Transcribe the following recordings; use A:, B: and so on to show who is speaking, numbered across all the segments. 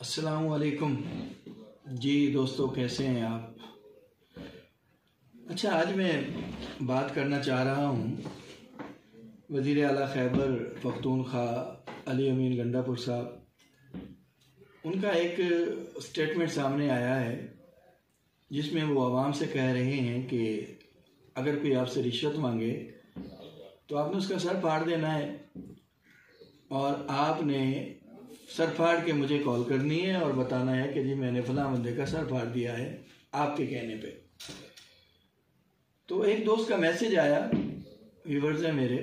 A: अस्सलामुअलैकुम जी दोस्तों, कैसे हैं आप। अच्छा, आज मैं बात करना चाह रहा हूँ वज़ीर आला खैबर पख्तूनख्वा अली अमीन गंडापुर साहब। उनका एक स्टेटमेंट सामने आया है जिसमें वो आवाम से कह रहे हैं कि अगर कोई आपसे रिश्वत मांगे तो आपने उसका सर फाड़ देना है और आपने सर फाड़ के मुझे कॉल करनी है और बताना है कि जी मैंने फलां बंदे का सर फाड़ दिया है आपके कहने पे। तो एक दोस्त का मैसेज आया, व्यूवर्स हैं मेरे,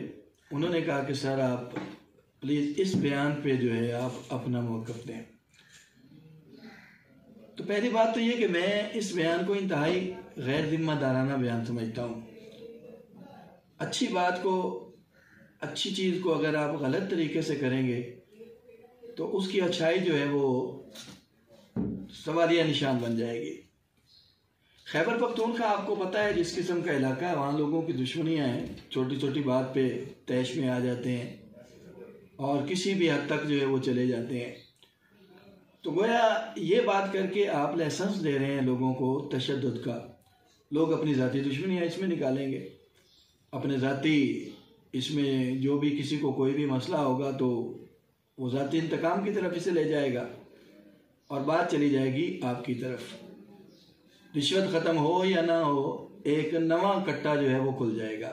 A: उन्होंने कहा कि सर आप प्लीज़ इस बयान पे जो है आप अपना मौक़िफ़ दें। तो पहली बात तो ये कि मैं इस बयान को इंतहाई गैर ज़िम्मेदाराना बयान समझता हूँ। अच्छी बात को, अच्छी चीज़ को अगर आप गलत तरीके से करेंगे तो उसकी अच्छाई जो है वो सवालिया निशान बन जाएगी। खैबर पख्तूनख्वा आपको पता है जिस किस्म का इलाका है, वहाँ लोगों की दुश्मनियाँ हैं, छोटी छोटी बात पे तैश में आ जाते हैं और किसी भी हद तक जो है वो चले जाते हैं। तो गोया ये बात करके आप लाइसेंस दे रहे हैं लोगों को तशद्दुद का। लोग अपनी ज़ाती दुश्मनियाँ इसमें निकालेंगे, अपने ज़ाती इसमें जो भी किसी को कोई भी मसला होगा तो वो ज़ाती इंतकाम की तरफ इसे ले जाएगा और बात चली जाएगी आपकी तरफ। रिश्वत ख़त्म हो या ना हो, एक नवा कट्टा जो है वो खुल जाएगा।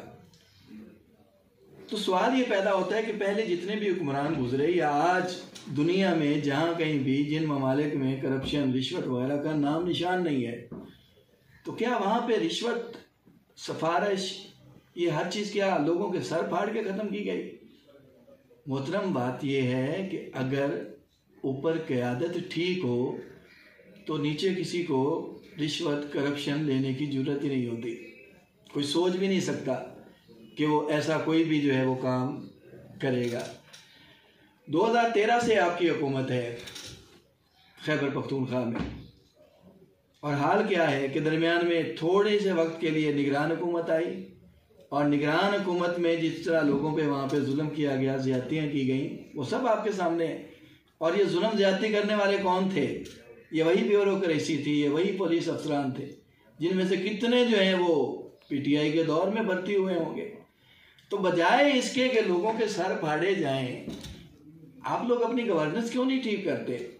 A: तो सवाल ये पैदा होता है कि पहले जितने भी हुक्मरान गुजरे या आज दुनिया में जहाँ कहीं भी जिन ममालिक में करप्शन, रिश्वत वगैरह का नाम निशान नहीं है, तो क्या वहाँ पे रिश्वत, सफारिश, ये हर चीज़ क्या लोगों के सर फाड़ के ख़त्म की गई? मोहतरम, बात यह है कि अगर ऊपर क़यादत ठीक हो तो नीचे किसी को रिश्वत, करप्शन लेने की ज़रूरत ही नहीं होती। कोई सोच भी नहीं सकता कि वो ऐसा कोई भी जो है वो काम करेगा। 2013 से आपकी हुकूमत है खैबर पख्तूनख्वा में, और हाल क्या है कि दरमियान में थोड़े से वक्त के लिए निगरान हुकूमत आई और निगरान हुकूमत में जिस तरह लोगों पे वहाँ पे जुल्म किया गया, ज़्यादतियाँ की गई, वो सब आपके सामने है। और ये जुल्म ज़्यादती करने वाले कौन थे? ये वही ब्यूरोक्रेसी थी, ये वही पुलिस अफसरान थे, जिनमें से कितने जो हैं वो पीटीआई के दौर में भर्ती हुए होंगे। तो बजाय इसके कि लोगों के सर फाड़े जाएं, आप लोग अपनी गवर्नेंस क्यों नहीं ठीक करते?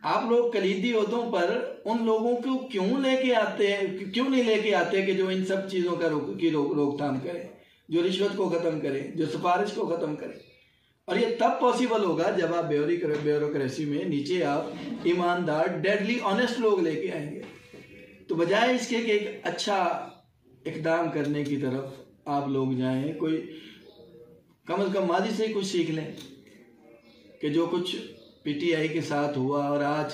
A: आप लोग कलीदी ओहदों पर उन लोगों को क्यों लेके आते हैं, क्यों नहीं लेके आते कि जो इन सब चीज़ों का रोकथाम करें, जो रिश्वत को ख़त्म करें, जो सिफारिश को ख़त्म करें? और ये तब पॉसिबल होगा जब आप ब्यूरोक्रेसी में नीचे आप ईमानदार, डेडली ऑनेस्ट लोग लेके आएंगे। तो बजाय इसके कि एक अच्छा इक़दाम करने की तरफ आप लोग जाएं, कोई कम अज़ कम माजी से कुछ सीख लें कि जो कुछ पीटीआई के साथ हुआ और आज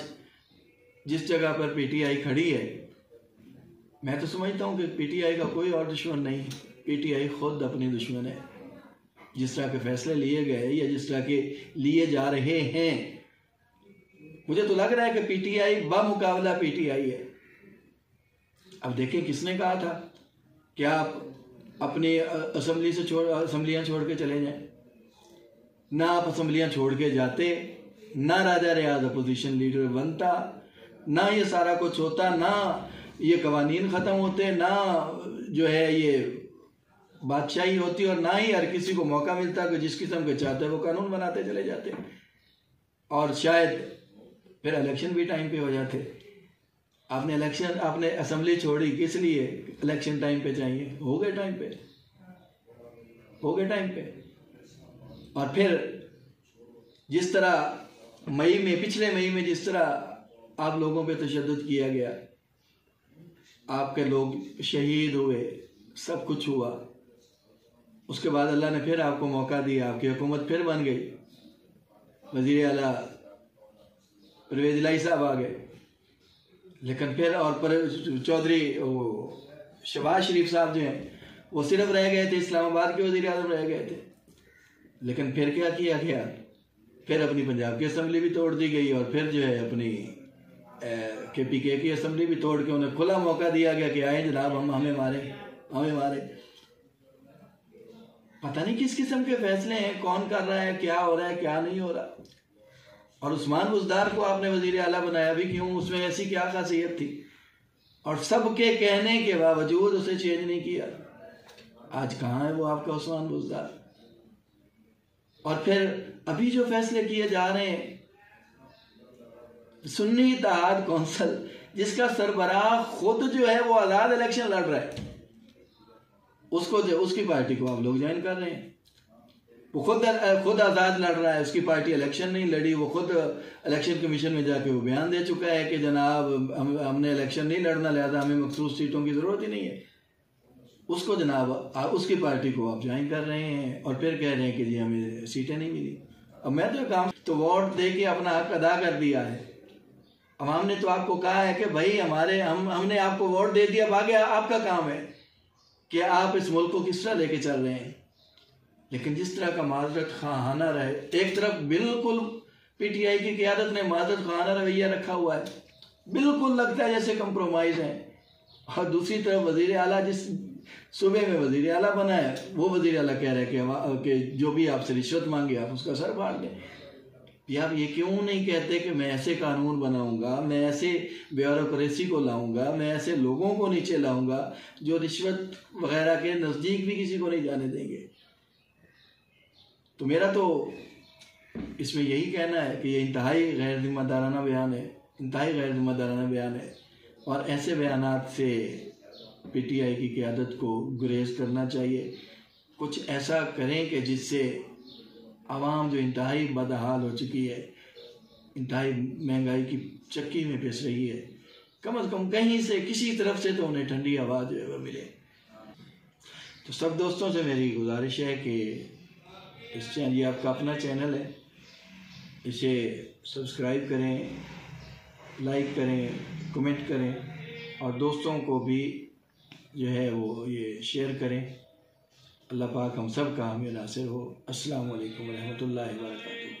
A: जिस जगह पर पीटीआई खड़ी है, मैं तो समझता हूँ कि पीटीआई का कोई और दुश्मन नहीं है, पीटीआई खुद अपनी दुश्मन है। जिस तरह के फैसले लिए गए या जिस तरह के लिए जा रहे हैं, मुझे तो लग रहा है कि पीटीआई बामुकाबला पीटीआई है। अब देखें, किसने कहा था कि आप अपनी असम्बलियाँ छोड़ के चले जाएं? ना आप असम्बलियाँ छोड़ के जाते, ना राजा रियाज अपोजिशन लीडर बनता, ना ये सारा कुछ होता, ना ये कवानीन ख़त्म होते, ना जो है ये बादशाही होती, और ना ही हर किसी को मौका मिलता कि जिस किस्म के चाहते वो कानून बनाते चले जाते, और शायद फिर इलेक्शन भी टाइम पे हो जाते। आपने असम्बली छोड़ी किस लिए? इलेक्शन टाइम पे चाहिए, हो गए टाइम पे। और फिर जिस तरह पिछले मई में जिस तरह आप लोगों पे तशद्दुद किया गया, आपके लोग शहीद हुए, सब कुछ हुआ, उसके बाद अल्लाह ने फिर आपको मौका दिया, आपकी हुकूमत फिर बन गई, वज़ीर आला परवेज़ इलाही साहब आ गए, लेकिन फिर और पर चौधरी शहबाज शरीफ साहब जो हैं वो सिर्फ रह गए थे, इस्लामाबाद के वज़ीर आज़म रह गए थे। लेकिन फिर क्या किया गया? फिर अपनी पंजाब की असम्बली भी तोड़ दी गई और फिर जो है अपनी KPK की असम्बली भी तोड़ के उन्हें खुला मौका दिया गया कि आए जनाब, हमें मारे। पता नहीं किस किस्म के फैसले हैं, कौन कर रहा है, क्या हो रहा है, क्या नहीं हो रहा। और उस्मान बुज़दार को आपने वज़ीर आला बनाया भी क्यों? उसमें ऐसी क्या खासियत थी? और सबके कहने के बावजूद उसे चेंज नहीं किया। आज कहाँ है वो आपका उस्मान बुज़दार? और फिर अभी जो फैसले किए जा रहे हैं, सुन्नी इत्तेहाद कौंसिल जिसका सरबराह खुद जो है वो आज़ाद इलेक्शन लड़ रहा है, उसको जो उसकी पार्टी को आप लोग ज्वाइन कर रहे हैं। वो खुद आज़ाद लड़ रहा है, उसकी पार्टी इलेक्शन नहीं लड़ी। वो खुद इलेक्शन कमीशन में जाके वो बयान दे चुका है कि जनाब हमने इलेक्शन नहीं लड़ना, लिहाजा हमें मखसूस सीटों की ज़रूरत ही नहीं है। उसको जनाब उसकी पार्टी को आप ज्वाइन कर रहे हैं और फिर कह रहे हैं कि जी हमें सीटें नहीं मिली। अब मैं तो काम तो वोट दे के अपना हक अदा कर दिया है। अवाम ने तो आपको कहा है कि भाई हमने आपको वोट दे दिया, आगे आपका काम है कि आप इस मुल्क को किस तरह लेके चल रहे हैं। लेकिन जिस तरह का माजरत खाना रहे, एक तरफ बिल्कुल पीटीआई की क़यादत ने माजरत खाना रवैया रखा हुआ है, बिल्कुल लगता है जैसे कंप्रोमाइज़ है, और दूसरी तरफ वज़ीर आला जिस सूबे में वज़ीर आला बना है वो वज़ीर आला कह रहे हैं कि जो भी आपसे रिश्वत मांगे आप उसका सर फाड़ दें। यार ये क्यों नहीं कहते कि मैं ऐसे कानून बनाऊंगा, मैं ऐसे ब्यूरोक्रेसी को लाऊंगा, मैं ऐसे लोगों को नीचे लाऊंगा जो रिश्वत वगैरह के नज़दीक भी किसी को नहीं जाने देंगे। तो मेरा तो इसमें यही कहना है कि ये इंतहाई गैर ज़िम्मेदाराना बयान है, इंतहाई गैर ज़िम्मेदाराना बयान है, और ऐसे बयानात से पीटीआई की क़यादत को गुरेज करना चाहिए। कुछ ऐसा करें कि जिससे आवाम जो इंतहाई बदहाल हो चुकी है, इंतहाई महंगाई की चक्की में पिस रही है, कम से कम कहीं से किसी तरफ से तो उन्हें ठंडी हवा जो है वह मिले। तो सब दोस्तों से मेरी गुजारिश है कि इस चैनल, ये आपका अपना चैनल है, इसे सब्सक्राइब करें, लाइक करें, कमेंट करें और दोस्तों को भी जो है वो ये शेयर करें। अल्लाह पाक हम सब का हमें नासिर हो। अस्सलामु अलैकुम व रहमतुल्लाहि व बरकातुहू।